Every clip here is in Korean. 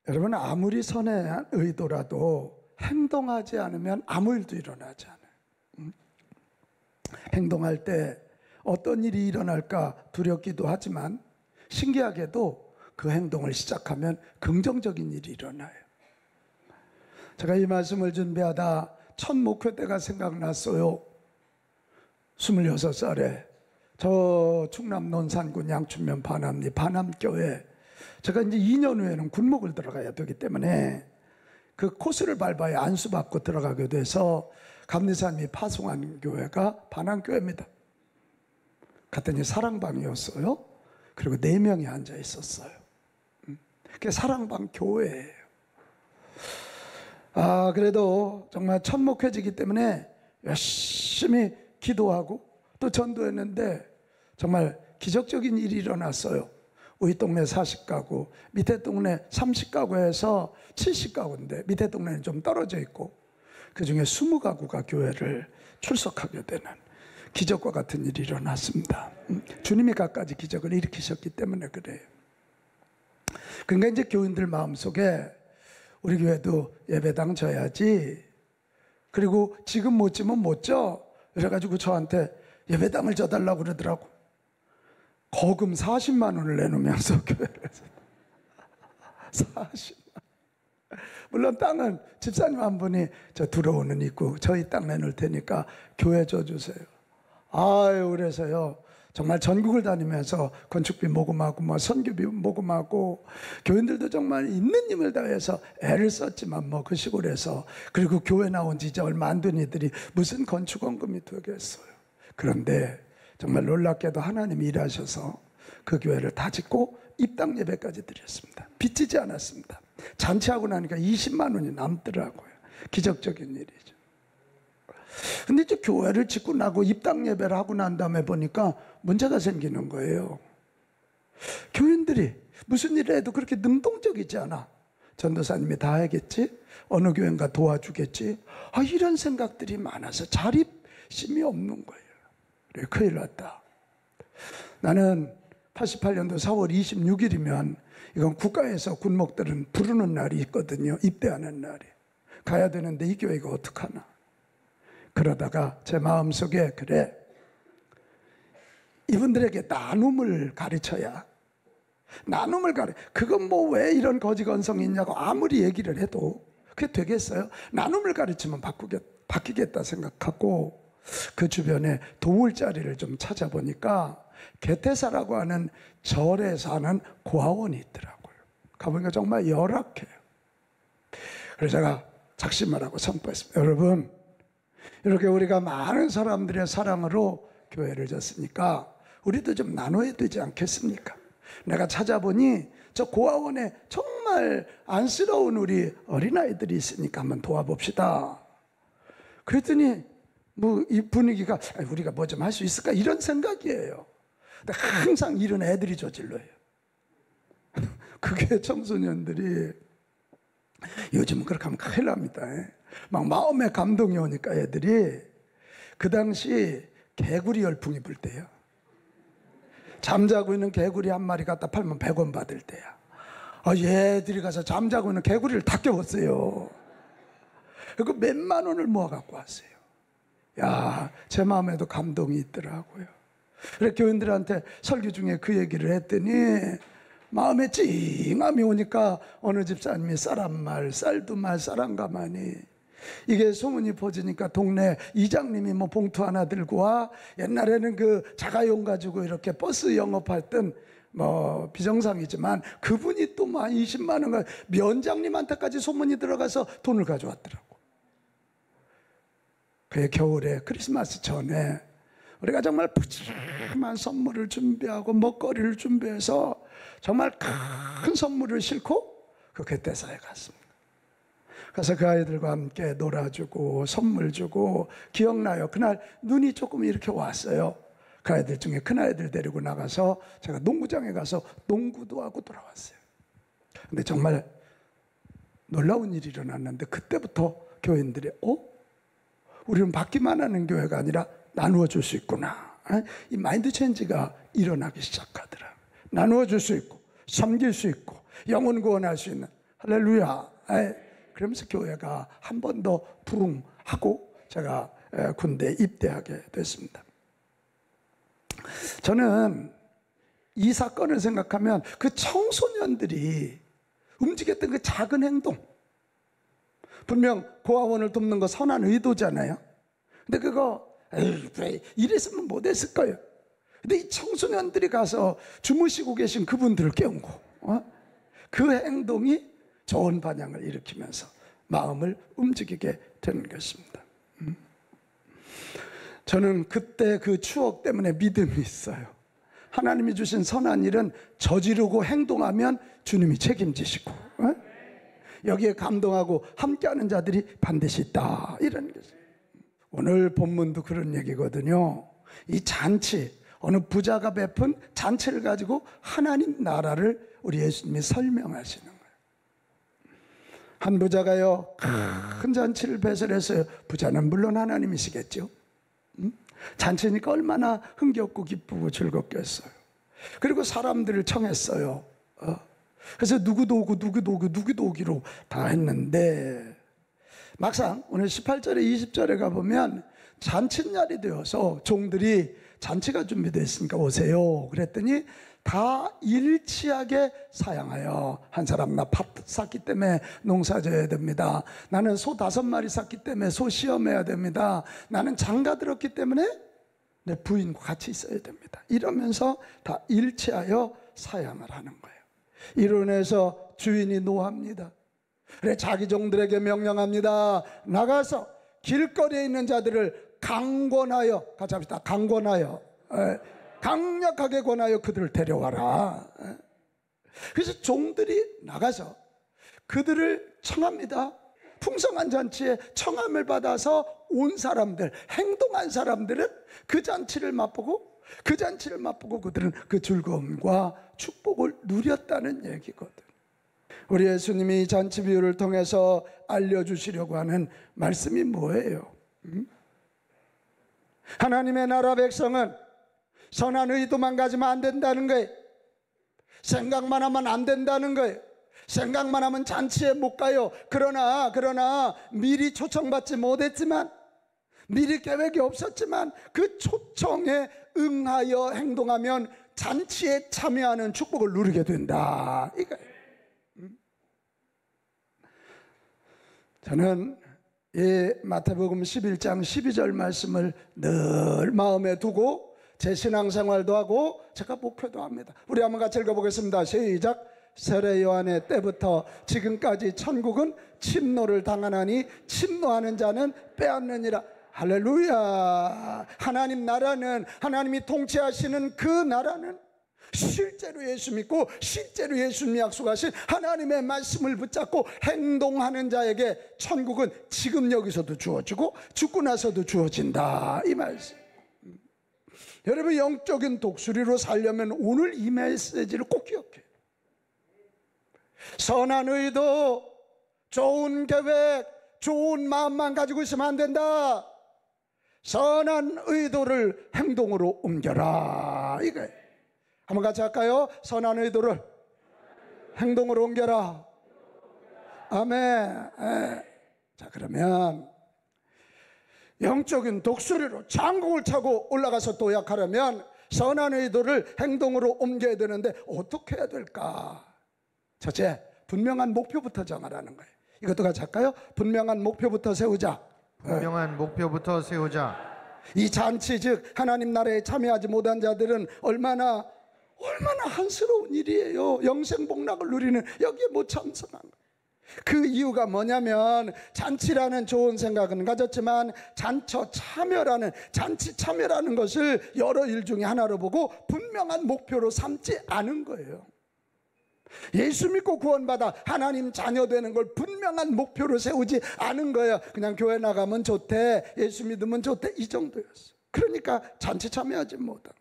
여러분, 아무리 선한 의도라도 행동하지 않으면 아무 일도 일어나지 않아요. 행동할 때 어떤 일이 일어날까 두렵기도 하지만 신기하게도 그 행동을 시작하면 긍정적인 일이 일어나요. 제가 이 말씀을 준비하다 첫 목회 때가 생각났어요. 26살에 저 충남 논산군 양춘면 반암리 반암교회, 제가 이제 2년 후에는 군목을 들어가야 되기 때문에 그 코스를 밟아야 안수받고 들어가게 돼서 감리사님이 파송한 교회가 반암교회입니다. 갔더니 사랑방이었어요. 그리고 4명이 앉아 있었어요. 그게 사랑방 교회예요. 그래도 정말 첫 목회지기 때문에 열심히 기도하고 또 전도했는데 정말 기적적인 일이 일어났어요. 우리 동네 40가구, 밑에 동네 30가구에서 70가구인데 밑에 동네는 좀 떨어져 있고 그 중에 20가구가 교회를 출석하게 되는 기적과 같은 일이 일어났습니다. 주님이 갖가지 기적을 일으키셨기 때문에 그래요. 그러니까 이제 교인들 마음속에 우리 교회도 예배당 져야지, 그리고 지금 못 지면 못 져, 그래가지고 저한테 예배당을 져달라고 그러더라고. 거금 40만 원을 내놓으면서 교회를 해서 40만. 물론 땅은 집사님 한 분이 저 들어오는 있고 저희 땅 내놓을 테니까 교회 줘주세요. 그래서요 정말 전국을 다니면서 건축비 모금하고 뭐 선교비 모금하고 교인들도 정말 있는 힘을 다해서 애를 썼지만 뭐 그 시골에서, 그리고 교회 나온 지 이제 얼마 안 된 이들이 무슨 건축원금이 되겠어요. 그런데 정말 놀랍게도 하나님이 일하셔서 그 교회를 다 짓고 입당 예배까지 드렸습니다. 빚지지 않았습니다. 잔치하고 나니까 20만 원이 남더라고요. 기적적인 일이죠. 근데 이제 교회를 짓고 나고 입당 예배를 하고 난 다음에 보니까 문제가 생기는 거예요. 교인들이 무슨 일을 해도 그렇게 능동적이지 않아. 전도사님이 다 하겠지? 어느 교회인가 도와주겠지? 이런 생각들이 많아서 자립심이 없는 거예요. 그래, 큰일 났다. 나는 88년도 4월 26일이면 이건 국가에서 군목들은 부르는 날이 있거든요. 입대하는 날이. 가야 되는데 이 교회가 어떡하나. 그러다가 제 마음속에 그래, 이분들에게 나눔을 가르쳐야. 그건 뭐 왜 이런 거지건성이 있냐고 아무리 얘기를 해도 그게 되겠어요? 나눔을 가르치면 바뀌겠다 생각하고 그 주변에 도울 자리를 좀 찾아보니까 개태사라고 하는 절에 사는 고아원이 있더라고요. 가보니까 정말 열악해요. 그래서 제가 작심을 하고 선포했습니다. 여러분, 이렇게 우리가 많은 사람들의 사랑으로 교회를 졌으니까 우리도 좀 나눠야 되지 않겠습니까? 내가 찾아보니 저 고아원에 정말 안쓰러운 우리 어린아이들이 있으니까 한번 도와봅시다. 그랬더니 뭐 이 분위기가 우리가 뭐 좀 할 수 있을까 이런 생각이에요. 근데 항상 이런 애들이 저질러요. 그게 청소년들이 요즘은 그렇게 하면 큰일 납니다. 막 마음에 감동이 오니까 애들이 그 당시 개구리 열풍이 불 때요. 잠자고 있는 개구리 한 마리 갖다 팔면 100원 받을 때야. 얘들이 가서 잠자고 있는 개구리를 다 깨웠어요. 그리고 몇만 원을 모아 갖고 왔어요. 제 마음에도 감동이 있더라고요. 그래서 교인들한테 설교 중에 그 얘기를 했더니 마음에 찡함이 오니까 어느 집사님이 쌀 한 말, 쌀 두 말, 쌀 한 가마니, 이게 소문이 퍼지니까 동네 이장님이 뭐 봉투 하나 들고 와. 옛날에는 그 자가용 가지고 이렇게 버스 영업할 땐 뭐 비정상이지만 그분이 또 뭐 20만 원, 면장님한테까지 소문이 들어가서 돈을 가져왔더라고. 그 겨울에 크리스마스 전에 우리가 정말 푸짐한 선물을 준비하고 먹거리를 준비해서 정말 큰 선물을 싣고 그 개태사에 갔습니다. 그래서 그 아이들과 함께 놀아주고 선물 주고, 기억나요? 그날 눈이 조금 이렇게 왔어요. 그 아이들 중에 큰 아이들 데리고 나가서 제가 농구장에 가서 농구도 하고 돌아왔어요. 근데 정말 놀라운 일이 일어났는데 그때부터 교인들이 우리는 받기만 하는 교회가 아니라 나누어 줄 수 있구나. 이 마인드 체인지가 일어나기 시작하더라. 나누어 줄 수 있고 섬길 수 있고 영혼 구원할 수 있는 할렐루야. 그러면서 교회가 한 번 더 부흥하고 제가 군대에 입대하게 됐습니다. 저는 이 사건을 생각하면 그 청소년들이 움직였던 그 작은 행동, 분명 고아원을 돕는 거 선한 의도잖아요. 근데 그거 이랬으면 못했을 거예요. 근데 이 청소년들이 가서 주무시고 계신 그분들을 깨운 거, 그 행동이 좋은 반향을 일으키면서 마음을 움직이게 되는 것입니다. 저는 그때 그 추억 때문에 믿음이 있어요. 하나님이 주신 선한 일은 저지르고 행동하면 주님이 책임지시고, 여기에 감동하고 함께하는 자들이 반드시 있다, 이런 것이죠. 오늘 본문도 그런 얘기거든요. 이 잔치, 어느 부자가 베푼 잔치를 가지고 하나님 나라를 우리 예수님이 설명하시는 거예요. 한 부자가요, 큰 잔치를 배설했어요. 부자는 물론 하나님이시겠죠. 잔치니까 얼마나 흥겹고 기쁘고 즐겁겠어요. 그리고 사람들을 청했어요. 그래서 누구도 오고 누구도 오고 누구도 오기로 다 했는데, 막상 오늘 18절에 20절에 가보면 잔칫날이 되어서 종들이 잔치가 준비되어 있으니까 오세요 그랬더니 다 일치하게 사양하여, 한 사람 나 밥 샀기 때문에 농사 져야 됩니다. 나는 소 5마리 샀기 때문에 소 시험해야 됩니다. 나는 장가 들었기 때문에 내 부인과 같이 있어야 됩니다. 이러면서 다 일치하여 사양을 하는 거예요. 이로 인해서 주인이 노합니다. 그래, 자기 종들에게 명령합니다. 나가서 길거리에 있는 자들을 강권하여, 같이 합시다. 강권하여, 강력하게 권하여 그들을 데려와라. 그래서 종들이 나가서 그들을 청합니다. 풍성한 잔치에 청함을 받아서 온 사람들, 행동한 사람들은 그 잔치를 맛보고 그들은 그 즐거움과 축복을 누렸다는 얘기거든. 우리 예수님이 잔치 비유를 통해서 알려주시려고 하는 말씀이 뭐예요? 하나님의 나라 백성은 선한 의도만 가지면 안 된다는 거예요. 생각만 하면 안 된다는 거예요. 생각만 하면 잔치에 못 가요. 그러나 미리 초청받지 못했지만, 미리 계획이 없었지만 그 초청에 응하여 행동하면 잔치에 참여하는 축복을 누리게 된다, 이거예요. 저는 이 마태복음 11장 12절 말씀을 늘 마음에 두고 제 신앙생활도 하고 제가 목표도 합니다. 우리 한번 같이 읽어보겠습니다. 시작. 세례 요한의 때부터 지금까지 천국은 침노를 당하나니 침노하는 자는 빼앗느니라. 할렐루야. 하나님 나라는, 하나님이 통치하시는 그 나라는 실제로 예수 믿고 실제로 예수님이 약속하신 하나님의 말씀을 붙잡고 행동하는 자에게 천국은 지금 여기서도 주어지고 죽고 나서도 주어진다, 이 말씀. 여러분, 영적인 독수리로 살려면 오늘 이 메시지를 꼭 기억해요. 선한 의도, 좋은 계획, 좋은 마음만 가지고 있으면 안 된다. 선한 의도를 행동으로 옮겨라, 이거예요. 한번 같이 할까요? 선한 의도를 행동으로 옮겨라. 아멘. 자, 그러면 영적인 독수리로 장곡을 차고 올라가서 도약하려면 선한 의도를 행동으로 옮겨야 되는데 어떻게 해야 될까? 첫째, 분명한 목표부터 정하라는 거예요. 이것도 같이 할까요? 분명한 목표부터 세우자. 분명한 목표부터 세우자. 이 잔치, 즉 하나님 나라에 참여하지 못한 자들은 얼마나 한스러운 일이에요. 영생복락을 누리는, 여기에 못 참석한 거예요. 그 이유가 뭐냐면, 잔치라는 좋은 생각은 가졌지만 잔치 참여라는 것을 여러 일 중에 하나로 보고 분명한 목표로 삼지 않은 거예요. 예수 믿고 구원받아 하나님 자녀 되는 걸 분명한 목표로 세우지 않은 거예요. 그냥 교회 나가면 좋대, 예수 믿으면 좋대, 이 정도였어요. 그러니까 잔치 참여하지 못한.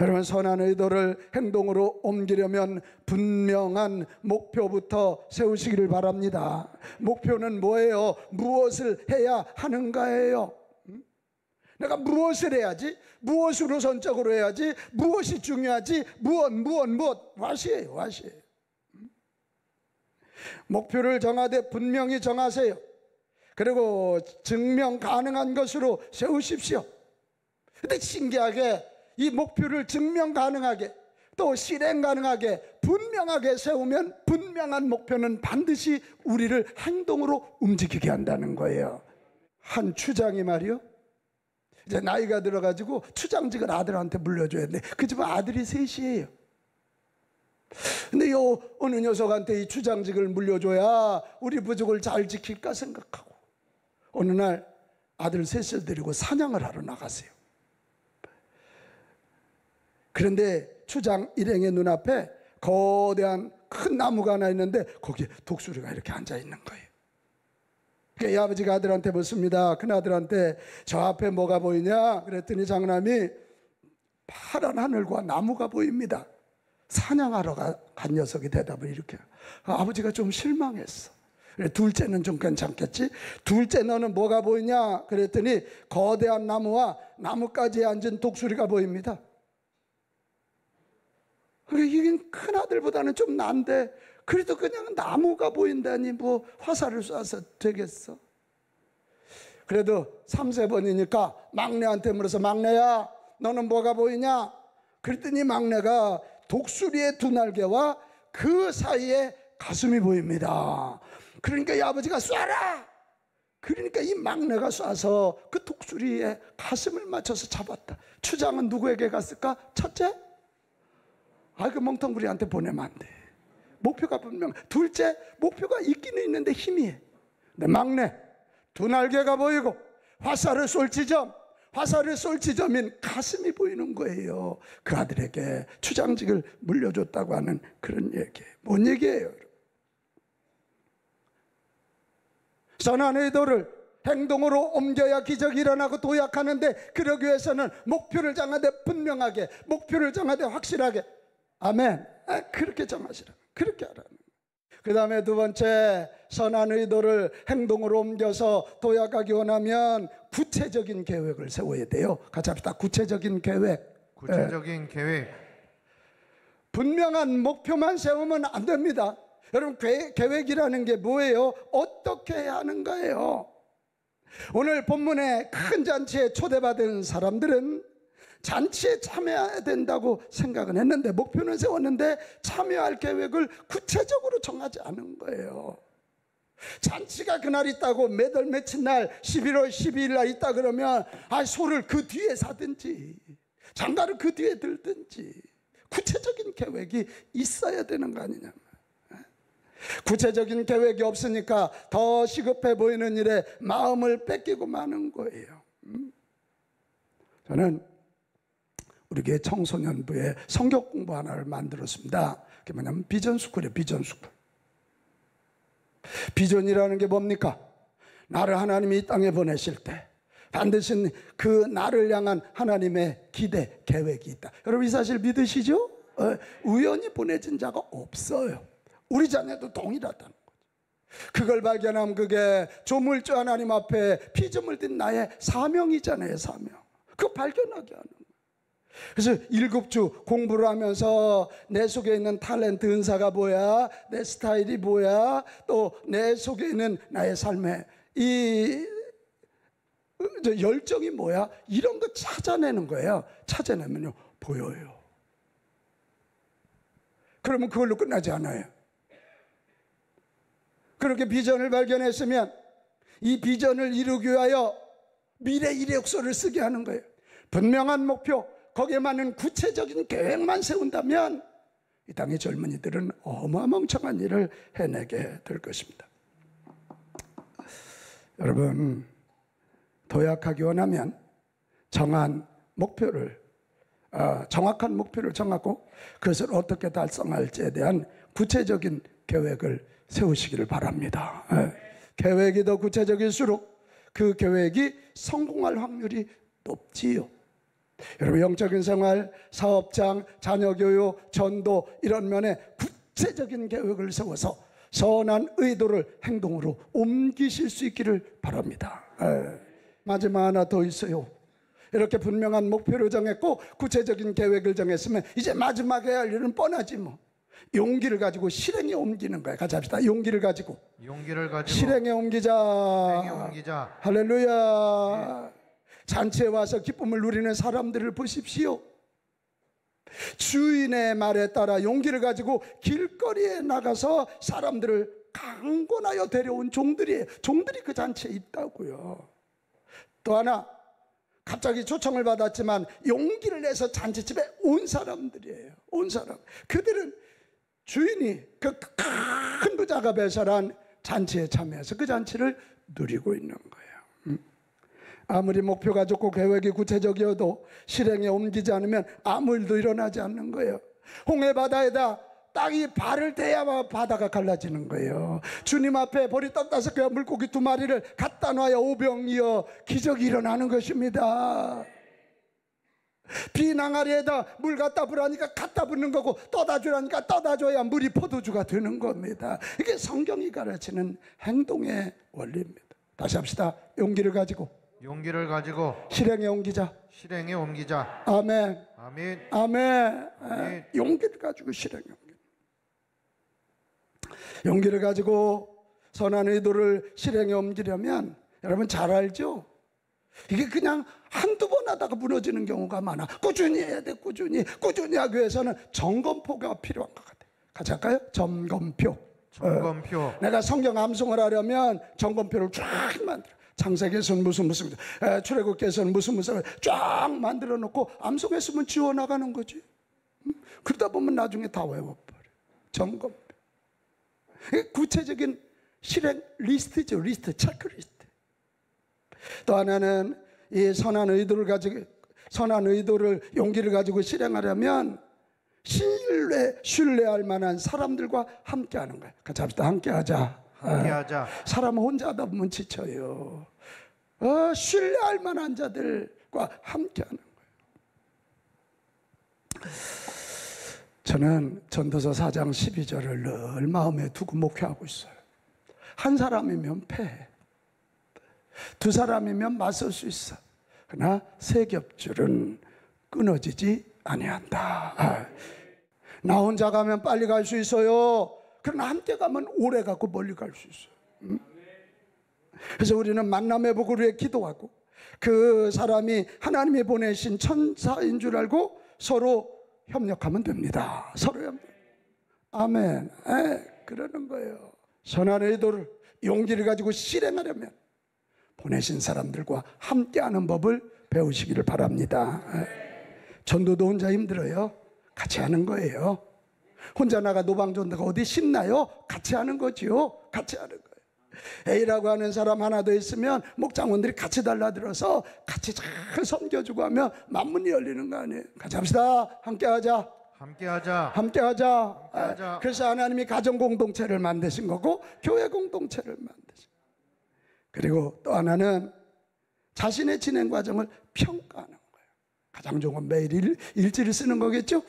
여러분, 선한 의도를 행동으로 옮기려면 분명한 목표부터 세우시기를 바랍니다. 목표는 뭐예요? 무엇을 해야 하는가예요. 내가 무엇을 해야지? 무엇을 우선적으로 해야지? 무엇이 중요하지? 무엇? 왓이에요. 목표를 정하되 분명히 정하세요. 그리고 증명 가능한 것으로 세우십시오. 근데 신기하게 이 목표를 증명 가능하게 또 실행 가능하게 분명하게 세우면 분명한 목표는 반드시 우리를 행동으로 움직이게 한다는 거예요. 한 추장이 말이요, 이제 나이가 들어가지고 추장직을 아들한테 물려줘야 돼. 그 집은 아들이 셋이에요. 근데 요 어느 녀석한테 이 추장직을 물려줘야 우리 부족을 잘 지킬까 생각하고 어느 날 아들 셋을 데리고 사냥을 하러 나갔어요. 그런데 추장 일행의 눈앞에 거대한 큰 나무가 하나 있는데 거기에 독수리가 이렇게 앉아 있는 거예요. 그러니까 이 아버지가 아들한테 묻습니다. 큰 아들한테 저 앞에 뭐가 보이냐? 그랬더니 장남이 파란 하늘과 나무가 보입니다. 사냥하러 간 녀석이 대답을 이렇게 해요. 아버지가 좀 실망했어. 그래, 둘째는 좀 괜찮겠지? 둘째 너는 뭐가 보이냐? 그랬더니 거대한 나무와 나뭇가지에 앉은 독수리가 보입니다. 이긴 큰 아들보다는 좀 난데 그래도 그냥 나무가 보인다니 뭐 화살을 쏴서 되겠어? 그래도 3-4번이니까 막내한테 물어서 막내야 너는 뭐가 보이냐? 그랬더니 막내가 독수리의 두 날개와 그 사이에 가슴이 보입니다. 그러니까 이 아버지가 쏴라! 그러니까 이 막내가 쏴서 그 독수리의 가슴을 맞춰서 잡았다. 추장은 누구에게 갔을까? 첫째? 그 멍텅구리한테 보내면 안 돼. 목표가 분명. 둘째, 목표가 있기는 있는데 희미해. 근데 막내, 두 날개가 보이고 화살을 쏠 지점인 가슴이 보이는 거예요. 그 아들에게 추장직을 물려줬다고 하는 그런 얘기예요. 뭔 얘기예요? 선한 의도를 행동으로 옮겨야 기적이 일어나고 도약하는데 그러기 위해서는 목표를 정하되 분명하게, 목표를 정하되 확실하게. 아멘. 그렇게 정하시라. 그렇게 하라는. 그 다음에 두 번째, 선한 의도를 행동으로 옮겨서 도약하기 원하면 구체적인 계획을 세워야 돼요. 같이 합시다. 구체적인 계획. 구체적인 계획. 분명한 목표만 세우면 안 됩니다. 여러분, 계획이라는 게 뭐예요? 어떻게 해야 하는가예요. 오늘 본문의 큰 잔치에 초대받은 사람들은 잔치에 참여해야 된다고 생각은 했는데 목표는 세웠는데 참여할 계획을 구체적으로 정하지 않은 거예요. 잔치가 그날 있다고 매달 며칠 날 11월 12일 날 있다 그러면 소를 그 뒤에 사든지 장가를 그 뒤에 들든지 구체적인 계획이 있어야 되는 거 아니냐. 구체적인 계획이 없으니까 더 시급해 보이는 일에 마음을 뺏기고 마는 거예요. 저는 우리 교회 청소년부에 성경 공부 하나를 만들었습니다. 그게 뭐냐면 비전스쿨이에요. 비전스쿨. 비전이라는 게 뭡니까? 나를 하나님이 이 땅에 보내실 때 반드시 그 나를 향한 하나님의 기대, 계획이 있다. 여러분 이 사실 믿으시죠? 우연히 보내진 자가 없어요. 우리 자녀도 동일하다는 거죠. 그걸 발견하면 그게 조물주 하나님 앞에 피조물 든 나의 사명이잖아요. 사명. 그거 발견하게 하는 거예요. 그래서 7주 공부를 하면서 내 속에 있는 탤런트, 은사가 뭐야, 내 스타일이 뭐야, 또 내 속에 있는 나의 삶의 이 열정이 뭐야, 이런 거 찾아내는 거예요. 찾아내면요 보여요. 그러면 그걸로 끝나지 않아요. 그렇게 비전을 발견했으면 이 비전을 이루기 위하여 미래 이력서를 쓰게 하는 거예요. 분명한 목표, 거기에 맞는 구체적인 계획만 세운다면 이 땅의 젊은이들은 어마멍청한 일을 해내게 될 것입니다. 여러분, 도약하기 원하면 정한 목표를, 정확한 목표를 정하고 그것을 어떻게 달성할지에 대한 구체적인 계획을 세우시기를 바랍니다. 계획이 더 구체적일수록 그 계획이 성공할 확률이 높지요. 여러분 영적인 생활, 사업장, 자녀교육, 전도 이런 면에 구체적인 계획을 세워서 선한 의도를 행동으로 옮기실 수 있기를 바랍니다. 마지막 하나 더 있어요. 이렇게 분명한 목표를 정했고 구체적인 계획을 정했으면 이제 마지막에 할 일은 뻔하지 뭐. 용기를 가지고 실행에 옮기는 거예요. 같이 합시다. 용기를 가지고 용기를 가지고 실행에 옮기자. 실행에 옮기자. 할렐루야. 잔치에 와서 기쁨을 누리는 사람들을 보십시오. 주인의 말에 따라 용기를 가지고 길거리에 나가서 사람들을 강권하여 데려온 종들이 그 잔치에 있다고요. 또 하나, 갑자기 초청을 받았지만 용기를 내서 잔치집에 온 사람들이에요. 온 사람. 그들은 주인이 그 큰 부자가 배설한 잔치에 참여해서 그 잔치를 누리고 있는 거예요. 아무리 목표가 좋고 계획이 구체적이어도 실행에 옮기지 않으면 아무 일도 일어나지 않는 거예요. 홍해 바다에다 땅이 발을 대야만 바다가 갈라지는 거예요. 주님 앞에 보리떡 5개와 물고기 2마리를 갖다 놔야 오병이어 기적이 일어나는 것입니다. 비낭아리에다 물 갖다 부라니까 갖다 붓는 거고, 떠다 주라니까 떠다 줘야 물이 포도주가 되는 겁니다. 이게 성경이 가르치는 행동의 원리입니다. 다시 합시다. 용기를 가지고 실행에 옮기자. 실행에 옮기자. 아멘. 아멘. 아멘. 아멘. 용기를 가지고 실행에 옮기자. 용기를 가지고 선한 의도를 실행에 옮기려면 여러분 잘 알죠? 이게 그냥 한두 번 하다가 무너지는 경우가 많아. 꾸준히 해야 돼. 꾸준히 하기 위해서는 점검표가 필요한 것 같아요. 같이 할까요? 점검표. 내가 성경 암송을 하려면 점검표를 쫙 만들어. 창세기에서는 무슨 출애굽기에서는 무슨 쫙 만들어 놓고 암송했으면 지워나가는 거지. 그러다 보면 나중에 다 외워버려. 점검표. 구체적인 실행 리스트죠. 체크리스트. 또 하나는 이 선한 의도를 용기를 가지고 실행하려면 신뢰할 만한 사람들과 함께하는 거예요. 같이 합시다. 함께하자. 사람은 혼자 하다 보면 지쳐요. 신뢰할 만한 자들과 함께하는 거예요. 저는 전도서 4장 12절을 늘 마음에 두고 목회하고 있어요. 한 사람이면 패해. 두 사람이면 맞설 수 있어. 그러나 세 겹줄은 끊어지지 아니한다. 나 혼자 가면 빨리 갈 수 있어요. 그러나 함께 가면 오래 가고 멀리 갈 수 있어요. 그래서 우리는 만남의 복을 위해 기도하고, 그 사람이 하나님이 보내신 천사인 줄 알고 서로 협력하면 됩니다. 서로 협력. 아멘. 그러는 거예요. 선한 의도를, 용기를 가지고 실행하려면 보내신 사람들과 함께하는 법을 배우시기를 바랍니다. 전도도 혼자 힘들어요. 같이 하는 거예요. 혼자 나가 노방전도가 어디 신나요? 같이 하는 거지요. 같이 하는 거예요. A라고 하는 사람 하나 더 있으면 목장원들이 같이 달라들어서 같이 잘 섬겨주고 하면 만문이 열리는 거 아니에요. 같이 합시다. 함께하자. 그래서 하나님이 가정 공동체를 만드신 거고 교회 공동체를 만드신 거예요. 그리고 또 하나는 자신의 진행 과정을 평가하는 거예요. 가장 좋은 건 매일 일지를 쓰는 거겠죠?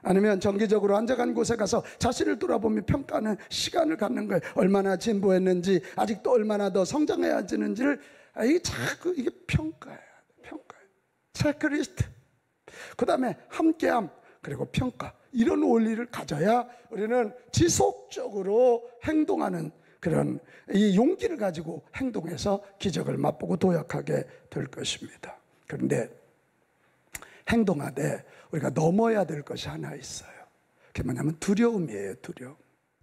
아니면 정기적으로 앉아간 곳에 가서 자신을 돌아보며 평가하는 시간을 갖는 거예요. 얼마나 진보했는지, 아직도 얼마나 더 성장해야 하는지를 이게 평가해야 돼. 체크리스트. 그 다음에 함께함, 그리고 평가. 이런 원리를 가져야 우리는 지속적으로 행동하는 그런 이 용기를 가지고 행동해서 기적을 맛보고 도약하게 될 것입니다. 그런데 행동하되 우리가 넘어야 될 것이 하나 있어요. 그게 뭐냐면 두려움이에요. 두려움.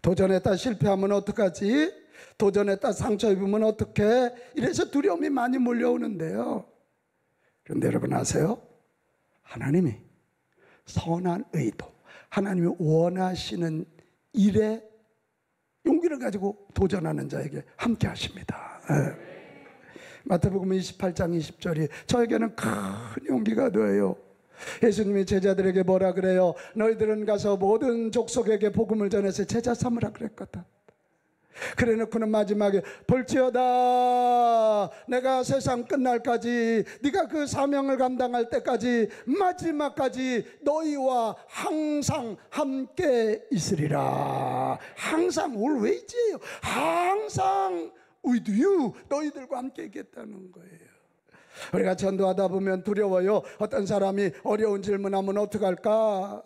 도전했다 실패하면 어떡하지? 도전했다 상처 입으면 어떡해? 이래서 두려움이 많이 몰려오는데요. 그런데 여러분 아세요? 하나님이 선한 의도, 하나님이 원하시는 일에 용기를 가지고 도전하는 자에게 함께 하십니다. 마태복음 28장 20절이 저에게는 큰 용기가 되어요. 예수님이 제자들에게 뭐라 그래요? 너희들은 가서 모든 족속에게 복음을 전해서 제자 삼으라 그랬거든. 그래 놓고는 마지막에 볼지어다 내가 세상 끝날까지 네가 그 사명을 감당할 때까지 마지막까지 너희와 항상 함께 있으리라. 항상 always예요. 항상 with you, 너희들과 함께 있겠다는 거예요. 우리가 전도하다 보면 두려워요. 어떤 사람이 어려운 질문하면 어떡할까?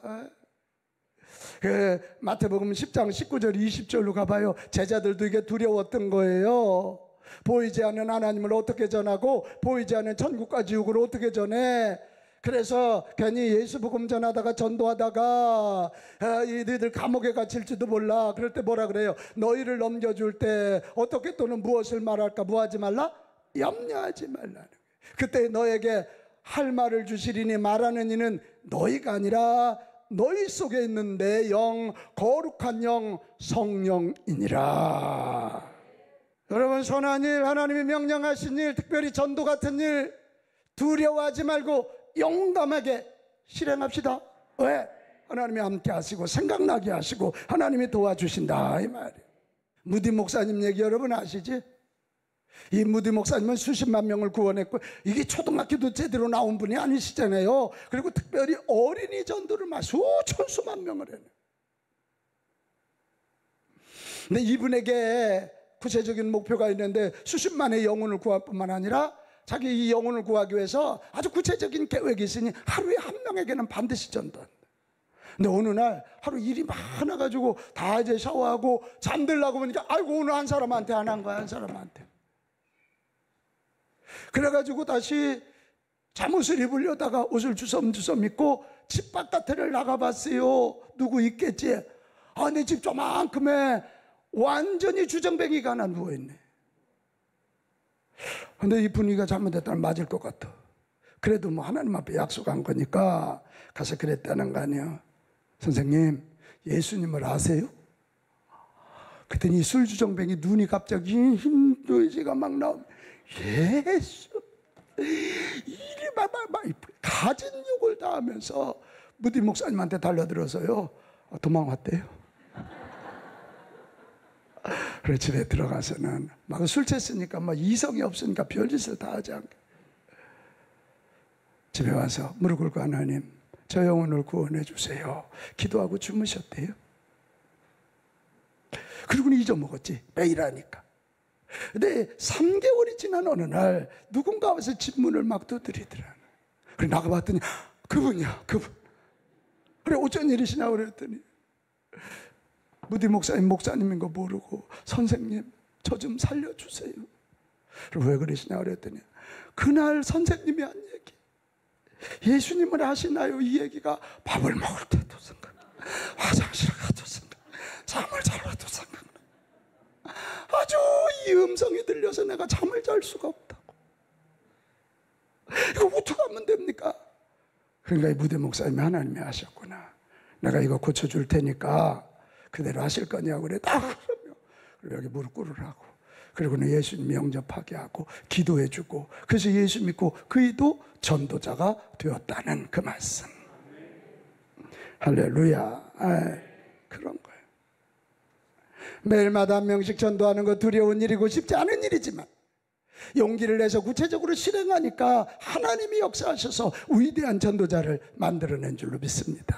그 마태복음 10장 19절 20절로 가봐요. 제자들도 이게 두려웠던 거예요. 보이지 않는 하나님을 어떻게 전하고 보이지 않는 천국과 지옥을 어떻게 전해. 그래서 괜히 예수 복음 전하다가 전도하다가 너희들 감옥에 갇힐지도 몰라. 그럴 때 뭐라 그래요? 너희를 넘겨줄 때 어떻게 또는 무엇을 말할까? 뭐하지 말라? 염려하지 말라는 거예요. 그때 너에게 할 말을 주시리니 말하는 이는 너희가 아니라 너희 속에 있는 내 영, 거룩한 영, 성령이니라. 여러분, 선한 일, 하나님이 명령하신 일, 특별히 전도 같은 일 두려워하지 말고 용감하게 실행합시다. 왜? 하나님이 함께 하시고 생각나게 하시고 하나님이 도와주신다 이 말이에요. 무디 목사님 얘기 여러분 아시지? 이 무디 목사님은 수십만 명을 구원했고 이게 초등학교도 제대로 나온 분이 아니시잖아요. 그리고 특별히 어린이 전도를 막 수천 수만 명을 했네. 근데 이분에게 구체적인 목표가 있는데 수십만의 영혼을 구할 뿐만 아니라 자기 이 영혼을 구하기 위해서 아주 구체적인 계획이 있으니 하루에 한 명에게는 반드시 전도한다. 근데 어느 날 하루 일이 많아가지고 다 이제 샤워하고 잠들라고 보니까 아이고 오늘 한 사람한테 안 한 거야. 한 사람한테. 그래가지고 다시 잠옷을 입으려다가 옷을 주섬주섬 입고 집 바깥을 나가봤어요. 누구 있겠지? 아, 내 집 조만큼에 완전히 주정뱅이가 하나 누워있네. 근데 이 분위기가 잘못됐다면 맞을 것 같아. 그래도 뭐 하나님 앞에 약속한 거니까 가서 그랬다는 거 아니에요. 선생님, 예수님을 아세요? 그랬더니 술주정뱅이 눈이 갑자기 흰돼지가 막 나오면 예수 이리 막 가진 욕을 다 하면서 무디 목사님한테 달려들어서요 도망왔대요. 그래 집에 들어가서는 막 술 취했으니까 막 이성이 없으니까 별짓을 다 하지 않게 집에 와서 무릎 꿇고 하나님 저 영혼을 구원해 주세요. 기도하고 주무셨대요. 그리고는 잊어먹었지 매일 하니까. 근데 3개월이 지난 어느 날 누군가 와서 집 문을 막 두드리더라. 그래 나가봤더니 그분이야 그분. 그래 어쩐 일이시냐 그랬더니 무디 목사님인 거 모르고 선생님 저 좀 살려주세요. 왜 그러시냐 그랬더니 그날 선생님이 한 얘기 예수님을 아시나요? 이 얘기가 밥을 먹을 때도 생각 화장실 가도 생각 잠을 잘 때도 생각 아주 이 음성이 들려서 내가 잠을 잘 수가 없다고. 이거 어떻게 하면 됩니까? 그러니까 이 무대 목사님이 하나님이 하셨구나. 내가 이거 고쳐줄 테니까 그대로 하실 거냐고 그래. 그러면 여기 무릎 꿇으라고. 그리고는 예수님 영접하게 하고 기도해주고 그래서 예수 믿고 그이도 전도자가 되었다는 그 말씀. 할렐루야. 그런 거예요. 매일마다 한 명씩 전도하는 거 두려운 일이고 쉽지 않은 일이지만 용기를 내서 구체적으로 실행하니까 하나님이 역사하셔서 위대한 전도자를 만들어낸 줄로 믿습니다.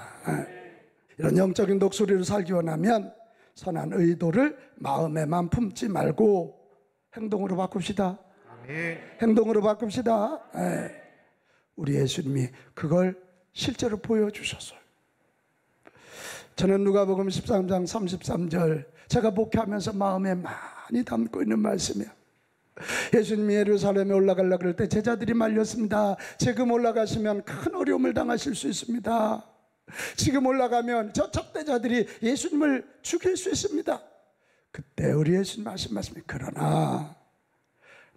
이런 영적인 독수리로 살기 원하면 선한 의도를 마음에만 품지 말고 행동으로 바꿉시다. 아멘. 행동으로 바꿉시다. 우리 예수님이 그걸 실제로 보여주셨어요. 저는 누가복음 13장 33절 제가 목회하면서 마음에 많이 담고 있는 말씀이에요. 예수님이 예루살렘에 올라가려고 그럴 때 제자들이 말렸습니다. 지금 올라가시면 큰 어려움을 당하실 수 있습니다. 지금 올라가면 저 적대자들이 예수님을 죽일 수 있습니다. 그때 우리 예수님 하신 말씀이 그러나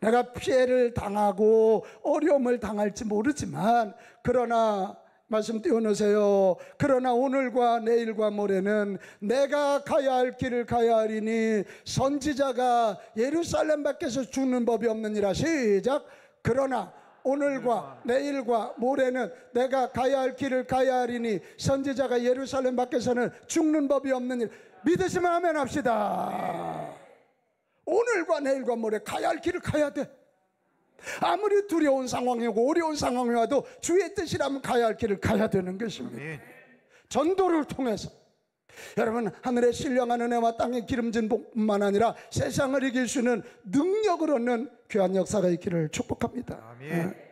내가 피해를 당하고 어려움을 당할지 모르지만 그러나 말씀 띄워놓으세요. 그러나 오늘과 내일과 모레는 내가 가야 할 길을 가야 하리니 선지자가 예루살렘 밖에서 죽는 법이 없느니라. 시작. 그러나 오늘과 내일과 모레는 내가 가야 할 길을 가야 하리니 선지자가 예루살렘 밖에서는 죽는 법이 없느니라. 믿으시면 아멘 합시다. 오늘과 내일과 모레 가야 할 길을 가야 돼. 아무리 두려운 상황이고 어려운 상황이 와도 주의 뜻이라면 가야 할 길을 가야 되는 것입니다. 전도를 통해서 여러분 하늘의 신령한 은혜와 땅의 기름진 복뿐만 아니라 세상을 이길 수 있는 능력을 얻는 귀한 역사가 있기를 축복합니다. 아멘.